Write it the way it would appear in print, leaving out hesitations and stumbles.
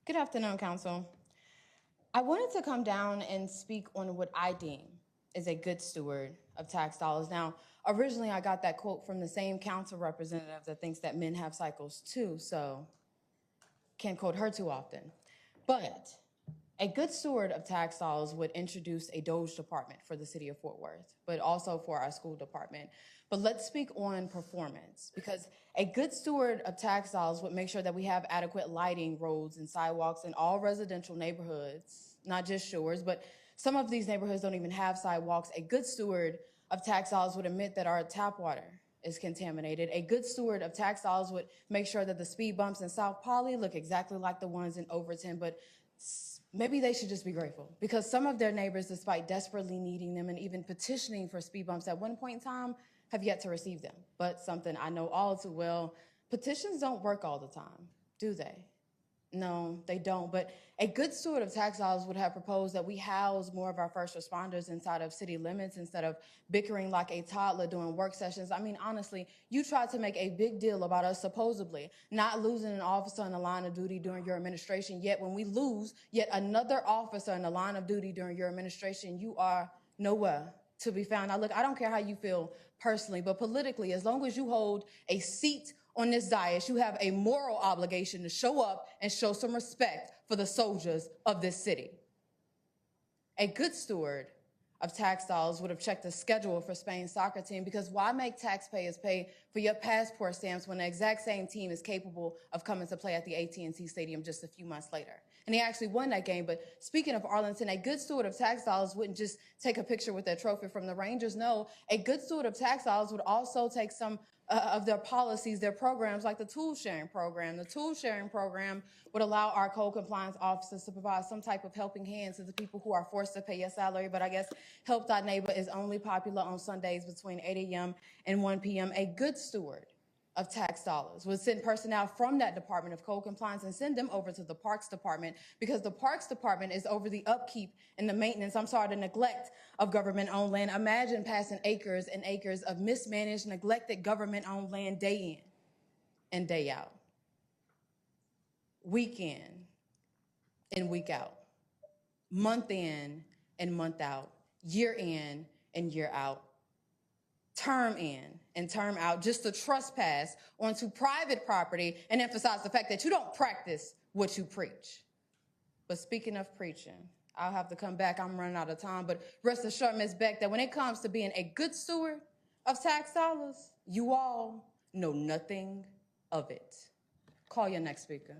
Good afternoon, Council. I wanted to come down and speak on what I deem is a good steward of tax dollars. Now, originally I got that quote from the same council representative that thinks that men have cycles too, so can't quote her too often. But a good steward of tax dollars would introduce a Doge department for the city of Fort Worth, but also for our school department. But let's speak on performance, because a good steward of tax dollars would make sure that we have adequate lighting, roads, and sidewalks in all residential neighborhoods, not just Shores, but some of these neighborhoods don't even have sidewalks. A good steward of tax dollars would admit that our tap water is contaminated. A good steward of tax dollars would make sure that the speed bumps in South Poly look exactly like the ones in Overton, but maybe they should just be grateful, because some of their neighbors, despite desperately needing them and even petitioning for speed bumps at one point in time, have yet to receive them. But something I know all too well, petitions don't work all the time, do they? No, they don't. But a good steward of tax dollars would have proposed that we house more of our first responders inside of city limits instead of bickering like a toddler during work sessions. I mean, honestly, you tried to make a big deal about us supposedly not losing an officer in the line of duty during your administration, yet when we lose yet another officer in the line of duty during your administration, you are nowhere to be found. Now, look, I don't care how you feel personally, but politically, as long as you hold a seat on this dais, you have a moral obligation to show up and show some respect for the soldiers of this city. A good steward of tax dollars would have checked the schedule for Spain's soccer team, because why make taxpayers pay for your passport stamps when the exact same team is capable of coming to play at the AT&T Stadium just a few months later? And they actually won that game. But speaking of Arlington, a good steward of tax dollars wouldn't just take a picture with their trophy from the Rangers. No, a good steward of tax dollars would also take some of their policies, their programs, like the tool sharing program. The tool sharing program would allow our code compliance officers to provide some type of helping hand to the people who are forced to pay a salary. But I guess Help.Neighbor is only popular on Sundays between 8 a.m. and 1 p.m. A good steward of tax dollars would send personnel from that Department of Code Compliance and send them over to the Parks Department, because the Parks Department is over the upkeep and the maintenance, the neglect of government-owned land. Imagine passing acres and acres of mismanaged, neglected government-owned land day in and day out, week in and week out, month in and month out, year in and year out, term in and term out, just to trespass onto private property and emphasize the fact that you don't practice what you preach. But speaking of preaching, I'll have to come back. I'm running out of time. But rest assured, Ms. Beck, that when it comes to being a good steward of tax dollars, you all know nothing of it. Call your next speaker.